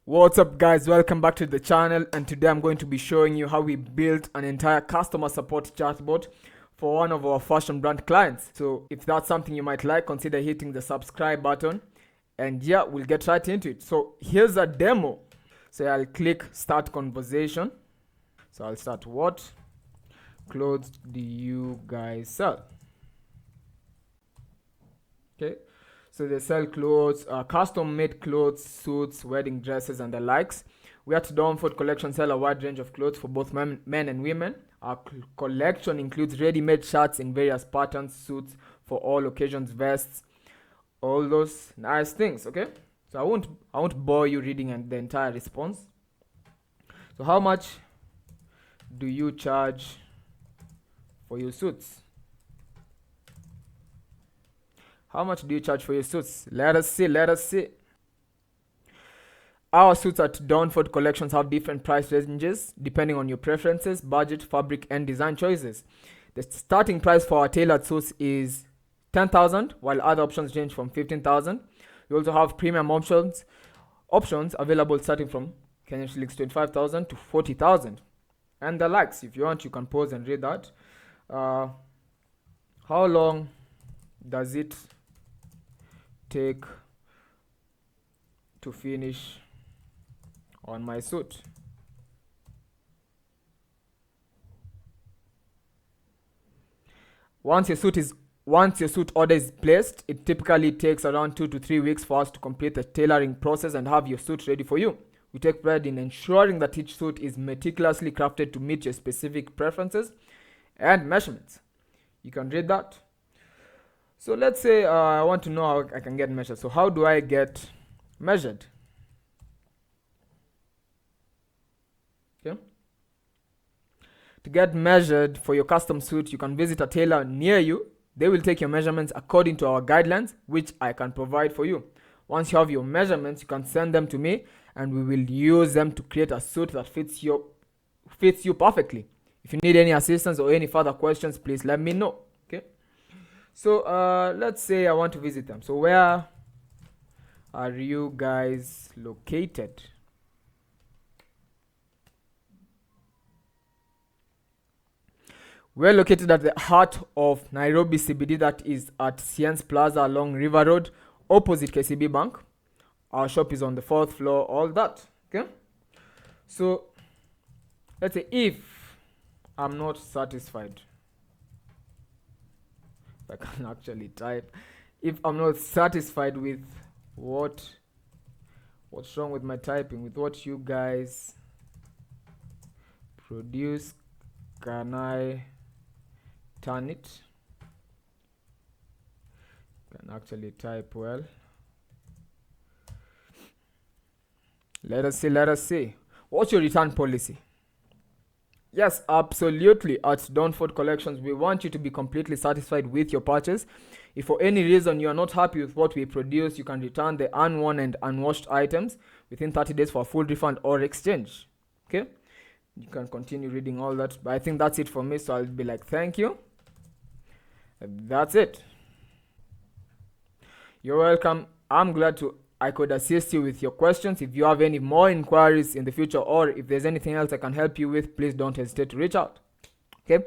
What's up guys, welcome back to the channel, and today I'm going to be showing you how we built an entire customer support chatbot for one of our fashion brand clients. So if that's something you might like, consider hitting the subscribe button, and yeah, we'll get right into it. So here's a demo. So I'll click start conversation. So I'll start, what clothes do you guys sell? Okay, so they sell clothes, custom made clothes, suits, wedding dresses, and the likes. We at Domford Collection sell a wide range of clothes for both men and women. Our collection includes ready-made shirts in various patterns, suits for all occasions, vests, all those nice things. Okay, so I won't bore you reading the entire response. So how much do you charge for your suits? How much do you charge for your suits? Let us see. Our suits at Domford Collections have different price ranges depending on your preferences, budget, fabric, and design choices. The starting price for our tailored suits is 10,000, while other options range from 15,000. We also have premium options available starting from Kenyan shillings 25,000 to 40,000, and the likes. If you want, you can pause and read that. How long does it take to finish on my suit? Once your suit order is placed, it typically takes around 2 to 3 weeks for us to complete the tailoring process and have your suit ready for you. We take pride in ensuring that each suit is meticulously crafted to meet your specific preferences and measurements. You can read that. So let's say I want to know how I can get measured. So how do I get measured? Okay. To get measured for your custom suit, you can visit a tailor near you. They will take your measurements according to our guidelines, which I can provide for you. Once you have your measurements, you can send them to me, and we will use them to create a suit that fits you perfectly. If you need any assistance or any further questions, please let me know. Okay. So let's say I want to visit them. So where are you guys located? We're located at the heart of Nairobi CBD, that is at Science Plaza along River Road, opposite KCB Bank. Our shop is on the 4th floor, all that. Okay. So let's say if I'm not satisfied, I can actually type, if I'm not satisfied with what's wrong with my typing, with what you guys produce, can I turn it? Can actually type well. Let us see. What's your return policy? Yes, absolutely. At Domford Collections, we want you to be completely satisfied with your purchase. If for any reason you are not happy with what we produce, you can return the unworn and unwashed items within 30 days for a full refund or exchange. Okay? You can continue reading all that, but I think that's it for me, so I'll be like, thank you. That's it. You're welcome. I'm glad I could assist you with your questions. If you have any more inquiries in the future, or if there's anything else I can help you with, please don't hesitate to reach out. Okay,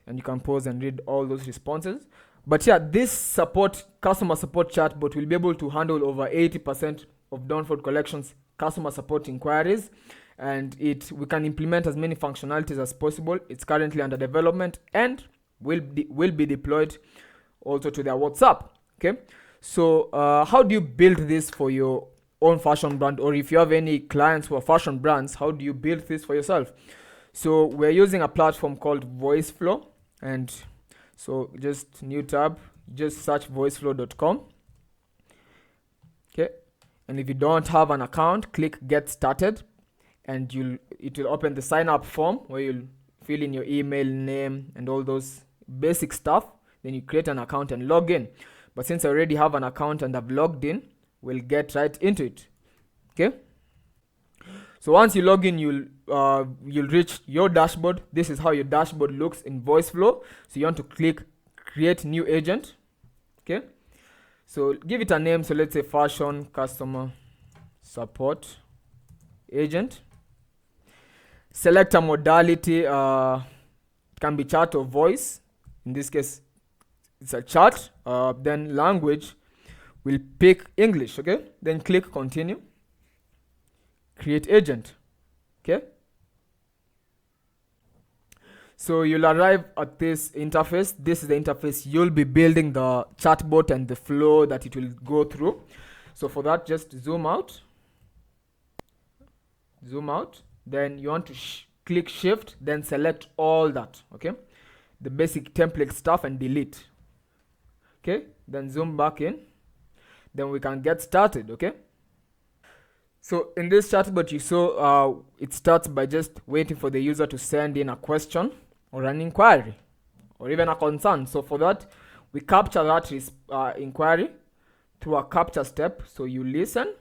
and you can pause and read all those responses. But yeah, this customer support chatbot will be able to handle over 80% of Domford Collections customer support inquiries, and we can implement as many functionalities as possible. It's currently under development and will be deployed also to their WhatsApp. Okay. So how do you build this for your own fashion brand, or if you have any clients who are fashion brands, how do you build this for yourself? So we're using a platform called VoiceFlow, and so just new tab, just search voiceflow.com. Okay, and if you don't have an account, click get started, and it will open the sign up form where you'll fill in your email, name, and all those basic stuff. Then you create an account and log in. But since I already have an account and I've logged in, we'll get right into it. Okay. So once you log in, you'll reach your dashboard. This is how your dashboard looks in VoiceFlow. So you want to click create new agent. Okay. So give it a name. So let's say fashion customer support. agent. Select a modality, it can be chat or voice. In this case, it's a chat. Then language, we'll pick English, okay? Then click continue. Create agent, okay? So you'll arrive at this interface. This is the interface you'll be building the chatbot and the flow that it will go through. So for that, just zoom out. Then you want to click shift, then select all that, okay? The basic template stuff and delete. Okay, then zoom back in. Then we can get started, okay? So in this chatbot, you saw it starts by just waiting for the user to send in a question or an inquiry or even a concern. So for that, we capture that inquiry through a capture step. So you listen.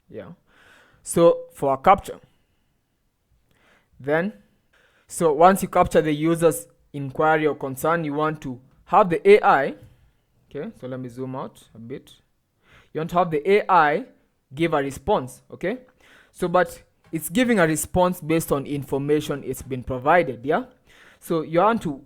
Yeah. So for a capture, then, so once you capture the user's inquiry or concern, you want to have the AI. Okay, so let me zoom out a bit. You want to have the AI give a response, okay? So, but it's giving a response based on information it's been provided, yeah? So you want to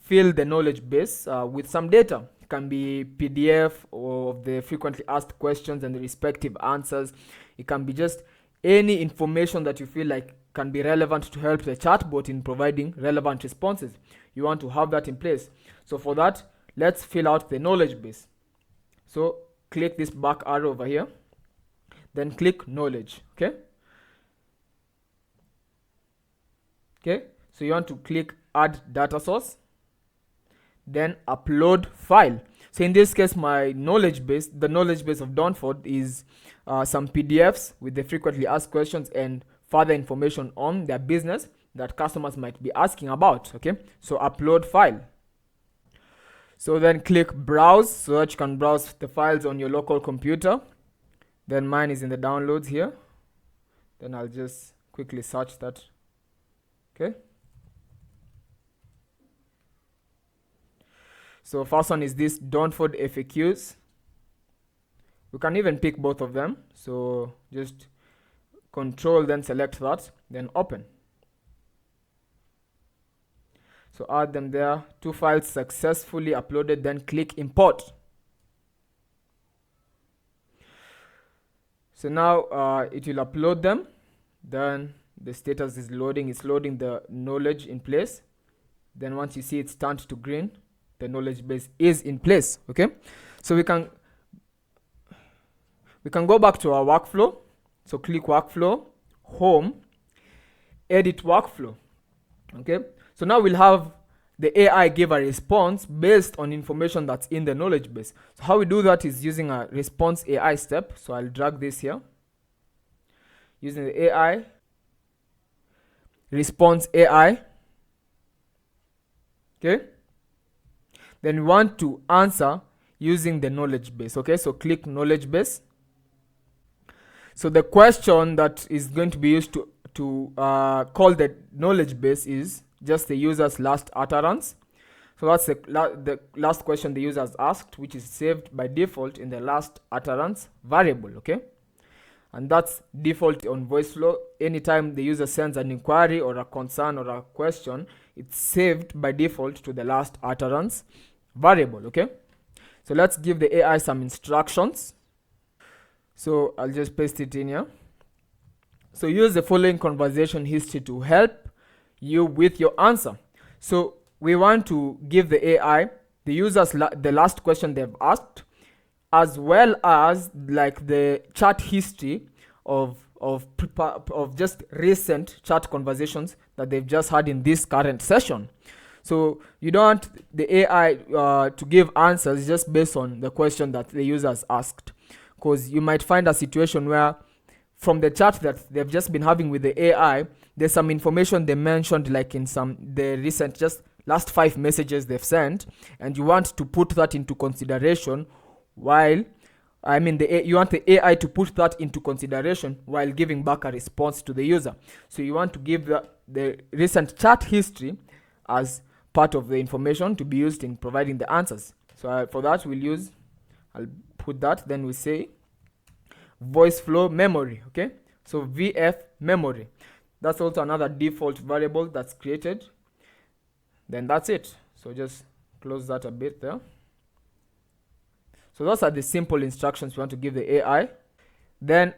fill the knowledge base with some data. It can be PDF of the frequently asked questions and the respective answers. It can be just any information that you feel like can be relevant to help the chatbot in providing relevant responses. You want to have that in place. So for that, let's fill out the knowledge base. So click this back arrow over here, then click knowledge, okay? Okay, so you want to click add data source, then upload file. So in this case, my knowledge base, the knowledge base of Donford is some PDFs with the frequently asked questions and further information on their business that customers might be asking about, okay? So upload file. So then click browse so that you can browse the files on your local computer. Then mine is in the downloads here. Then I'll just quickly search that, okay? So first one is this Donford FAQs. We can even pick both of them. So just control, then select that, then open. So add them there. 2 files successfully uploaded, then click import. So now it will upload them. Then the status is loading. It's loading the knowledge in place. Then once you see it's turned to green, the knowledge base is in place, okay? So we can go back to our workflow. So click workflow, home, edit workflow, okay? So now we'll have the AI give a response based on information that's in the knowledge base. So how we do that is using a response AI step. So I'll drag this here. Using the AI, response AI, okay? Then we want to answer using the knowledge base, okay? So click knowledge base. So the question that is going to be used to call the knowledge base is just the user's last utterance. So that's the last question the user has asked, which is saved by default in the last utterance variable, okay? And that's default on VoiceFlow. Anytime the user sends an inquiry or a concern or a question, it's saved by default to the last utterance variable, okay? So let's give the AI some instructions. So I'll just paste it in here. So use the following conversation history to help you with your answer. So we want to give the AI the users the last question they've asked, as well as like the chat history of just recent chat conversations that they've just had in this current session. So you don't want the AI to give answers just based on the question that the users asked, because you might find a situation where from the chat that they've just been having with the AI, there's some information they mentioned like in the recent just last 5 messages they've sent, and you want to put that into consideration while you want the AI to put that into consideration while giving back a response to the user. So you want to give the recent chat history as part of the information to be used in providing the answers. So for that I'll put that, then we say voice flow memory. Okay, so VF memory, that's also another default variable that's created. Then that's it. So just close that a bit there. So those are the simple instructions you want to give the AI. Then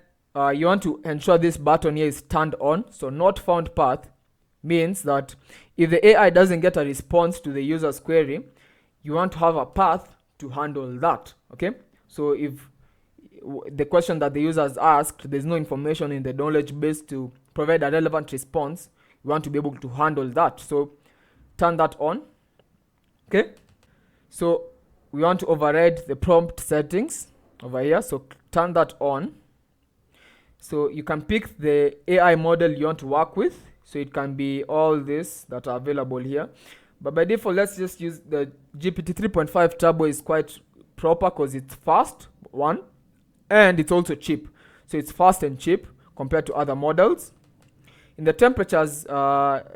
you want to ensure this button here is turned on. So not found path means that if the AI doesn't get a response to the user's query, you want to have a path to handle that. Okay, so if the question that the user has asked, there's no information in the knowledge base to provide a relevant response, you want to be able to handle that. So turn that on. Okay, so we want to override the prompt settings over here, so turn that on. So you can pick the AI model you want to work with, so it can be all this that are available here, but by default let's just use the GPT 3.5 Turbo. Is quite proper because it's fast, one, and it's also cheap. So it's fast and cheap compared to other models. In the temperatures,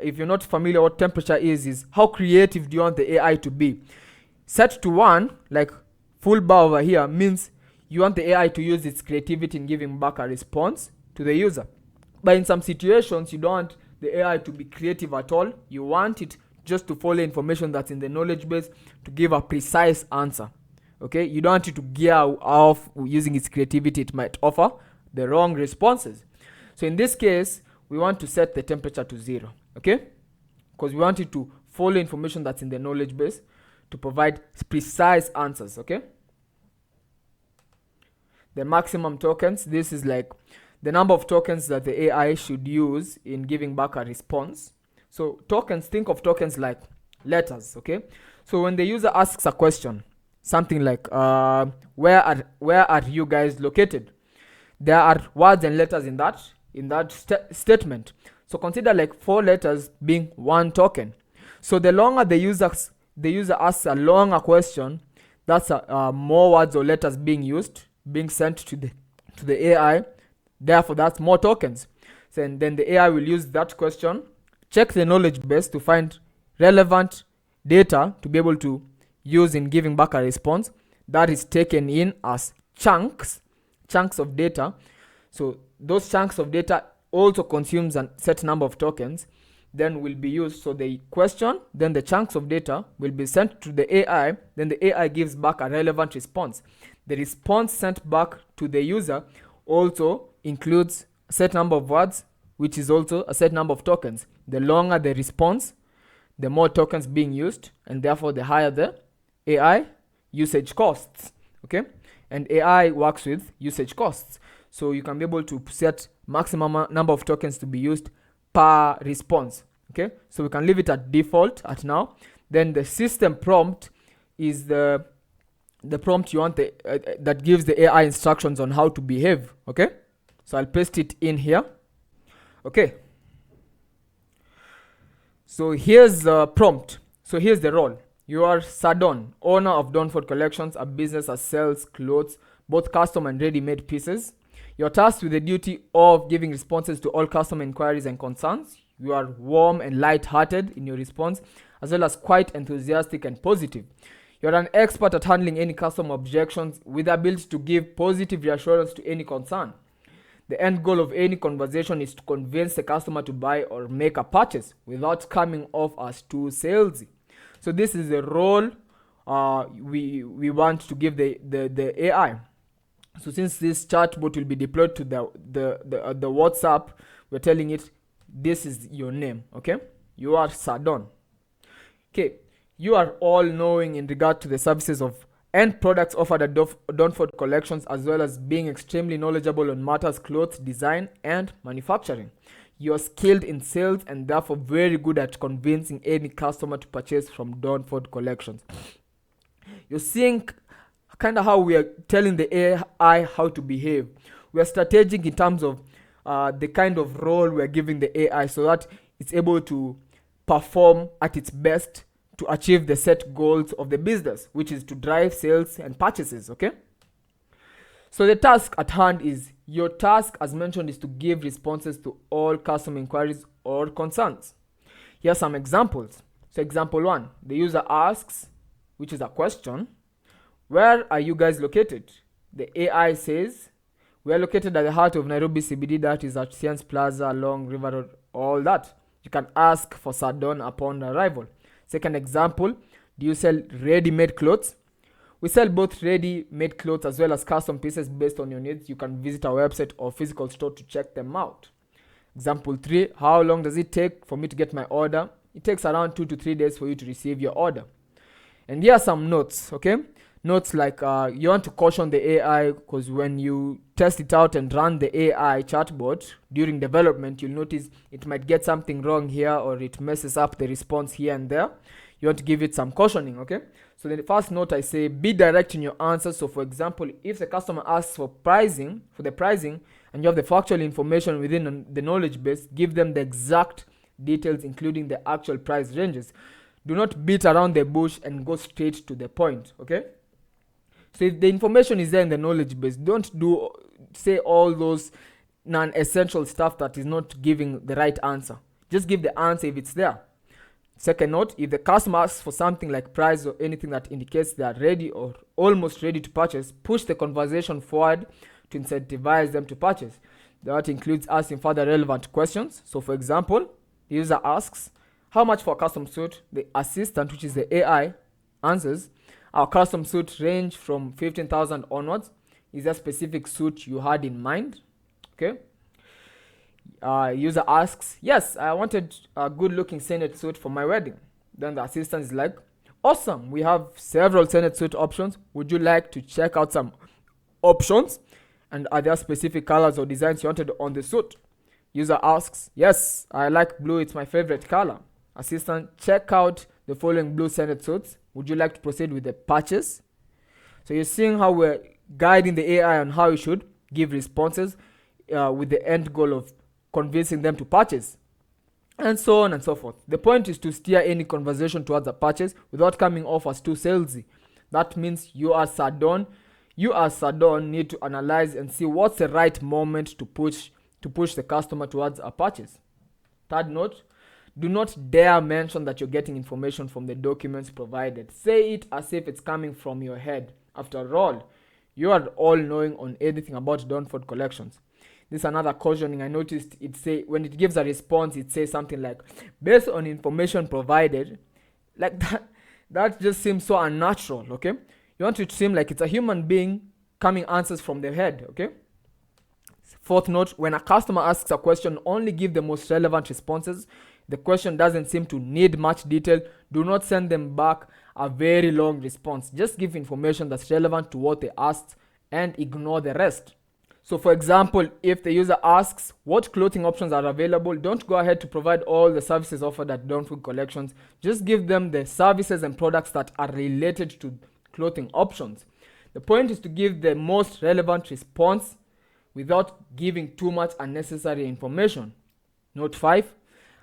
if you're not familiar what temperature is how creative do you want the AI to be. Set to 1, like full bar over here, means you want the AI to use its creativity in giving back a response to the user. But in some situations, you don't want the AI to be creative at all. You want it just to follow information that's in the knowledge base to give a precise answer. Okay, you don't want it to gear off using its creativity. It might offer the wrong responses. So in this case, we want to set the temperature to 0. Okay, because we want it to follow information that's in the knowledge base to provide precise answers. Okay, the maximum tokens, this is like the number of tokens that the AI should use in giving back a response. So tokens, think of tokens like letters. Okay, so when the user asks a question, something like where are you guys located, there are words and letters in that statement. So consider like 4 letters being 1 token. So the longer the user asks a longer question, that's more words or letters being sent to the AI. Therefore, that's more tokens. So, and then the AI will use that question, check the knowledge base to find relevant data to be able to use in giving back a response that is taken in as chunks of data. So those chunks of data also consumes a set number of tokens, then will be used. So the question, then the chunks of data will be sent to the AI, then the AI gives back a relevant response. The response sent back to the user also includes a set number of words, which is also a set number of tokens. The longer the response, the more tokens being used, and therefore the higher the AI usage costs. Okay, and AI works with usage costs, so you can be able to set maximum number of tokens to be used per response. Okay, so we can leave it at default at now. Then the system prompt is the prompt you want that gives the AI instructions on how to behave. Okay, so I'll paste it in here. Okay, so here's the prompt. So here's the role. You are Sadon, owner of Donford Collections, a business that sells clothes, both custom and ready-made pieces. You're tasked with the duty of giving responses to all customer inquiries and concerns. You are warm and light-hearted in your response, as well as quite enthusiastic and positive. You're an expert at handling any customer objections with the ability to give positive reassurance to any concern. The end goal of any conversation is to convince the customer to buy or make a purchase without coming off as too salesy. So this is the role we want to give the AI. So since this chatbot will be deployed to the WhatsApp, we're telling it this is your name. Okay, you are Sadon. Okay, you are all knowing in regard to the services of and products offered at Donford Collections, as well as being extremely knowledgeable on matters clothes design and manufacturing. You are skilled in sales and therefore very good at convincing any customer to purchase from Donford Collections. You're seeing kind of how we are telling the AI how to behave. We are strategic in terms of the kind of role we are giving the AI so that it's able to perform at its best to achieve the set goals of the business, which is to drive sales and purchases. Okay, so the task at hand is, your task as mentioned is to give responses to all customer inquiries or concerns. Here are some examples. So example 1, the user asks, which is a question, where are you guys located? The AI says, We are located at the heart of Nairobi CBD, that is at Science Plaza, along River Road, all that. You can ask for Sardon upon arrival. Second example, do you sell ready-made clothes? We sell both ready-made clothes as well as custom pieces based on your needs. You can visit our website or physical store to check them out. Example 3, how long does it take for me to get my order? It takes around 2 to 3 days for you to receive your order. And here are some notes, okay? Notes like you want to caution the AI, because when you test it out and run the AI chatbot during development, you'll notice it might get something wrong here, or it messes up the response here and there. You want to give it some cautioning, okay? So the first note, I say be direct in your answers. So for example, if the customer asks for the pricing, and you have the factual information within the knowledge base, give them the exact details, including the actual price ranges. Do not beat around the bush and go straight to the point, okay? So if the information is there in the knowledge base, don't say all those non-essential stuff that is not giving the right answer. Just give the answer if it's there. Second note, if the customer asks for something like price or anything that indicates they are ready or almost ready to purchase, push the conversation forward to incentivize them to purchase. That includes asking further relevant questions. So for example, the user asks, how much for a custom suit? The assistant, which is the AI, answers, our custom suit range from 15,000 onwards. Is there a specific suit you had in mind? Okay. User asks, yes, I wanted a good looking Senate suit for my wedding. Then the assistant is like, awesome, we have several Senate suit options. Would you like to check out some options? And are there specific colors or designs you wanted on the suit? User asks, yes, I like blue, it's my favorite color. Assistant, check out the following blue Senate suits. Would you like to proceed with the purchase? So you're seeing how we're guiding the AI on how you should give responses with the end goal of convincing them to purchase, and so on and so forth. The point is to steer any conversation towards a purchase without coming off as too salesy. That means you as Sardon need to analyze and see what's the right moment to push the customer towards a purchase. Third note, do not dare mention that you're getting information from the documents provided. Say it as if it's coming from your head. After all, you are all knowing on anything about Dawnford collections. This is another cautioning. I noticed it say when it gives a response, it says something like, based on information provided. Like that just seems so unnatural, okay? You want it to seem like it's a human being coming answers from their head, okay? Fourth note, when a customer asks a question, only give the most relevant responses. The question doesn't seem to need much detail. Do not send them back a very long response. Just give information that's relevant to what they asked and ignore the rest. So for example, if the user asks what clothing options are available, don't go ahead to provide all the services offered at Dawnford Collections. Just give them the services and products that are related to clothing options. The point is to give the most relevant response without giving too much unnecessary information. Note 5.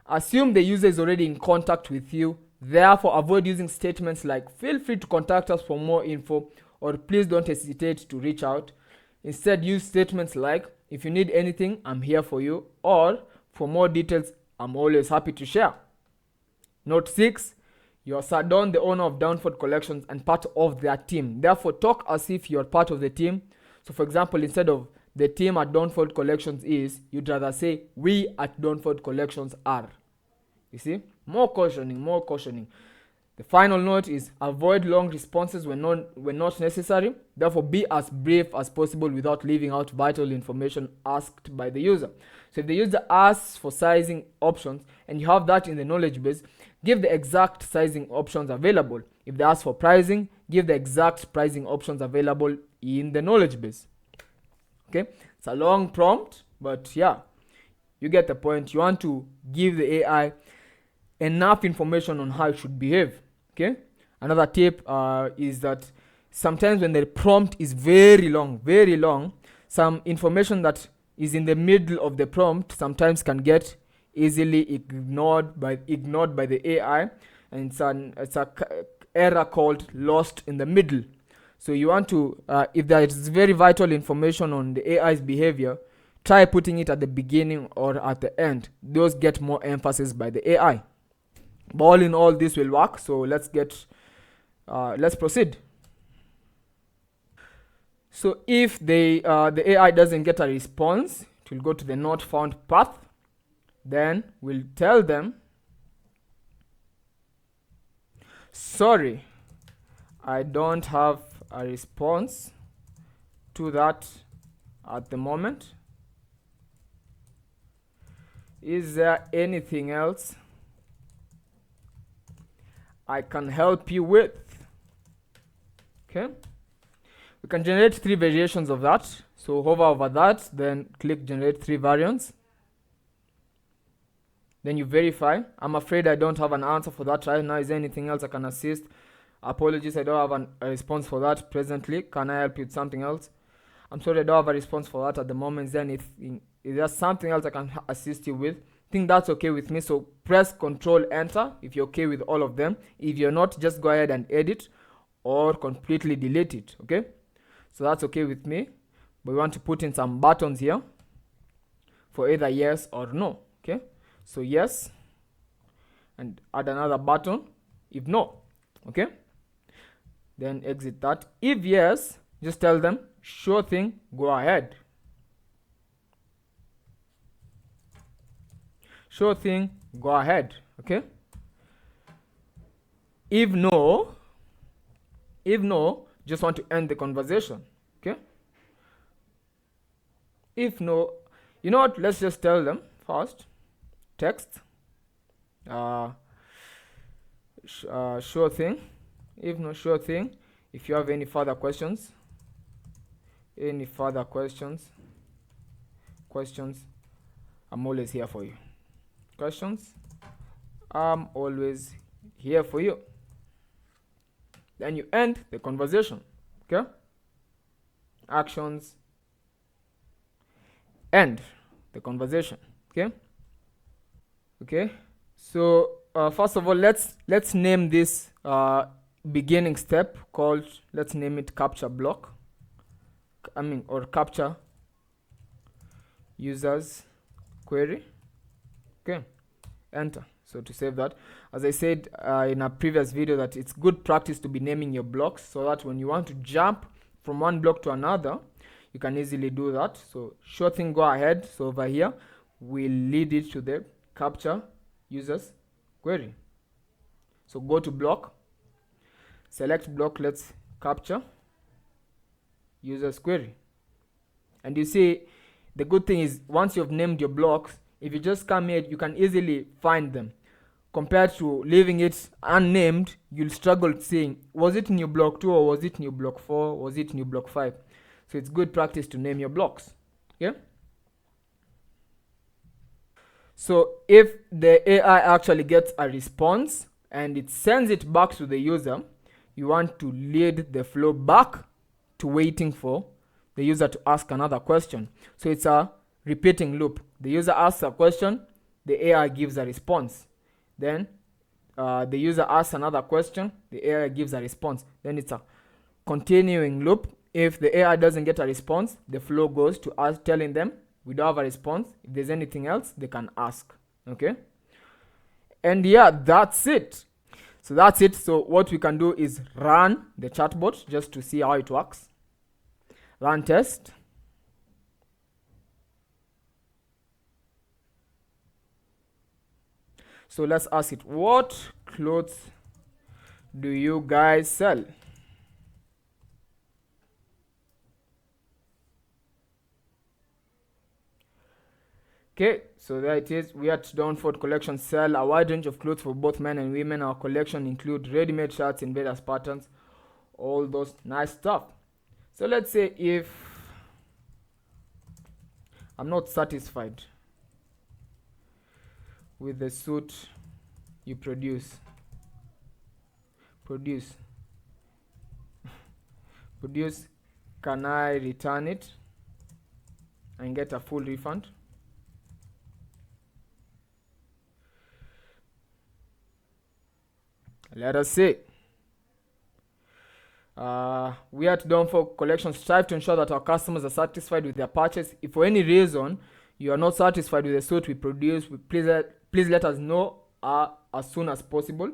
Assume the user is already in contact with you. Therefore, avoid using statements like feel free to contact us for more info or please don't hesitate to reach out. Instead, use statements like if you need anything, I'm here for you, or for more details, I'm always happy to share. Note 6. You are Sardon, the owner of Dawnford Collections and part of their team. Therefore, talk as if you're part of the team. So for example, instead of the team at Dawnford Collections is, you'd rather say we at Dawnford Collections are. You see? More cautioning. The final note is avoid long responses when not necessary. Therefore, be as brief as possible without leaving out vital information asked by the user. So if the user asks for sizing options and you have that in the knowledge base, give the exact sizing options available. If they ask for pricing, give the exact pricing options available in the knowledge base. Okay, it's a long prompt, but yeah, you get the point. You want to give the AI enough information on how it should behave. Okay, another tip is that sometimes when the prompt is very long, some information that is in the middle of the prompt sometimes can get easily ignored by the AI, and it's a error called lost in the middle. So you want to, if there is very vital information on the AI's behavior, try putting it at the beginning or at the end. Those get more emphasis by the AI. But all in all, this will work. So let's proceed. So if the AI doesn't get a response, it will go to the not found path. Then we'll tell them, sorry, I don't have a response to that at the moment. Is there anything else I can help you with? Okay. We can generate 3 variations of that. So hover over that, then click generate 3 variants. Then you verify. I'm afraid I don't have an answer for that right now. Is there anything else I can assist? Apologies, I don't have a response for that presently. Can I help you with something else? I'm sorry, I don't have a response for that at the moment. Is there something else I can assist you with? I think that's okay with me. So press Control Enter if you're okay with all of them. If you're not, just go ahead and edit or completely delete it. Okay, so that's okay with me. But we want to put in some buttons here for either yes or no. Okay, so yes, and add another button if no. Okay, then exit that. If yes, just tell them sure thing, go ahead. Sure thing, go ahead. Okay, if no, just want to end the conversation. Okay, if no, you know what, let's just tell them first text sure thing. If no, sure thing. If you have any further questions, I'm always here for you. Questions, I'm always here for you. Then you end the conversation. Okay, actions, end the conversation. Okay, so first of all, let's name this beginning step called, let's name it capture block, or capture users query. Okay, enter. So to save that, as I said in a previous video, that it's good practice to be naming your blocks so that when you want to jump from one block to another, you can easily do that. So sure thing, go ahead. So over here we'll lead it to the capture users query. So go to block, select block, let's capture users query. And you see, the good thing is once you've named your blocks, if you just come here, you can easily find them. Compared to leaving it unnamed, you'll struggle seeing, was it new block 2 or was it new block 4, was it new block 5? So it's good practice to name your blocks. Okay, so if the AI actually gets a response and it sends it back to the user, you want to lead the flow back to waiting for the user to ask another question. So it's a repeating loop. The user asks a question, the AI gives a response. Then the user asks another question, the AI gives a response. Then it's a continuing loop. If the AI doesn't get a response, the flow goes to us telling them we don't have a response. If there's anything else, they can ask. Okay, and yeah, that's it. So that's it. So what we can do is run the chatbot just to see how it works. Run test. So let's ask it, what clothes do you guys sell? Okay, so there it is. We at Downford Collection sell a wide range of clothes for both men and women. Our collection include ready-made shirts in various patterns, all those nice stuff. So let's say if I'm not satisfied with the suit you produce, can I return it and get a full refund? Let us see. We at Downford Collection strive to ensure that our customers are satisfied with their purchase. If for any reason you are not satisfied with the suit we produce, please let us know as soon as possible.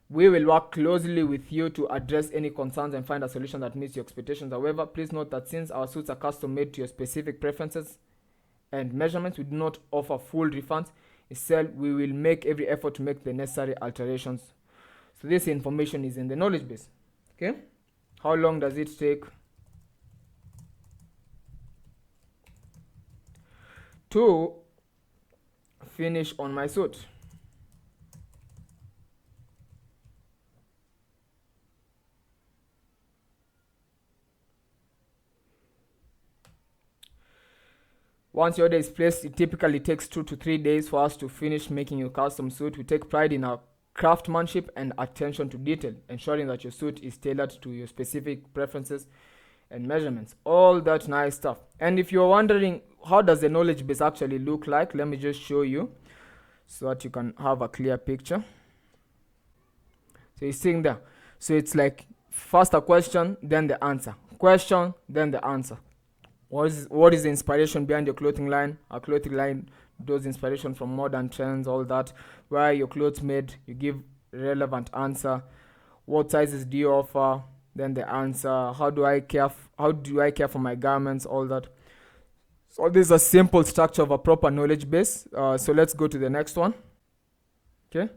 We will work closely with you to address any concerns and find a solution that meets your expectations. However, please note that since our suits are custom made to your specific preferences and measurements, we do not offer full refunds. Instead, we will make every effort to make the necessary alterations. So this information is in the knowledge base. Okay, how long does it take to finish on my suit? Once your order is placed, it typically takes 2 to 3 days for us to finish making your custom suit. We take pride in our craftsmanship and attention to detail, ensuring that your suit is tailored to your specific preferences and measurements. All that nice stuff. And if you're wondering how does the knowledge base actually look like, let me just show you so that you can have a clear picture. So you're seeing there. So it's like first a question, then the answer. Question, then the answer. What is the inspiration behind your clothing line? Our clothing line does inspiration from modern trends, all that. Where are your clothes made? You give relevant answer. What sizes do you offer? Then the answer. How do I care for my garments? All that. So this is a simple structure of a proper knowledge base. So let's go to the next one. Okay.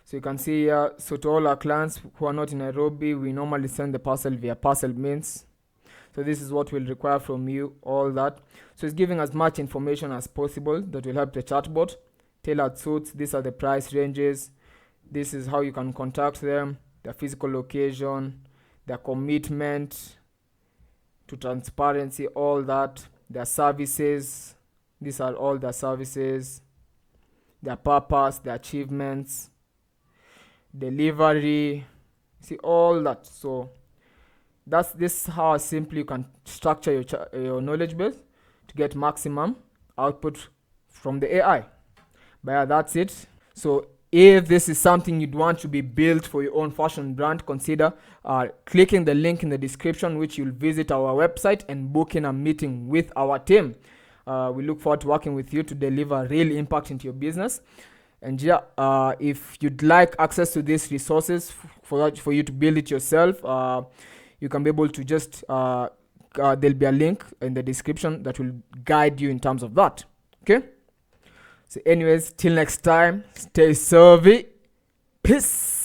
So you can see here. So to all our clients who are not in Nairobi, we normally send the parcel via parcel means. So this is what we'll require from you, all that. So it's giving as much information as possible that will help the chatbot. Tailored suits, these are the price ranges. This is how you can contact them, their physical location, their commitment to transparency, all that. Their services, these are all their services. Their purpose, their achievements, delivery, see all that. So this is how simply you can structure your knowledge base to get maximum output from the AI. But yeah, that's it. So if this is something you'd want to be built for your own fashion brand, consider clicking the link in the description, which you'll visit our website and booking a meeting with our team. We look forward to working with you to deliver real impact into your business. And yeah, if you'd like access to these resources for you to build it yourself, you can be able to just there'll be a link in the description that will guide you in terms of that. Okay, so anyways, till next time, stay survey. Peace.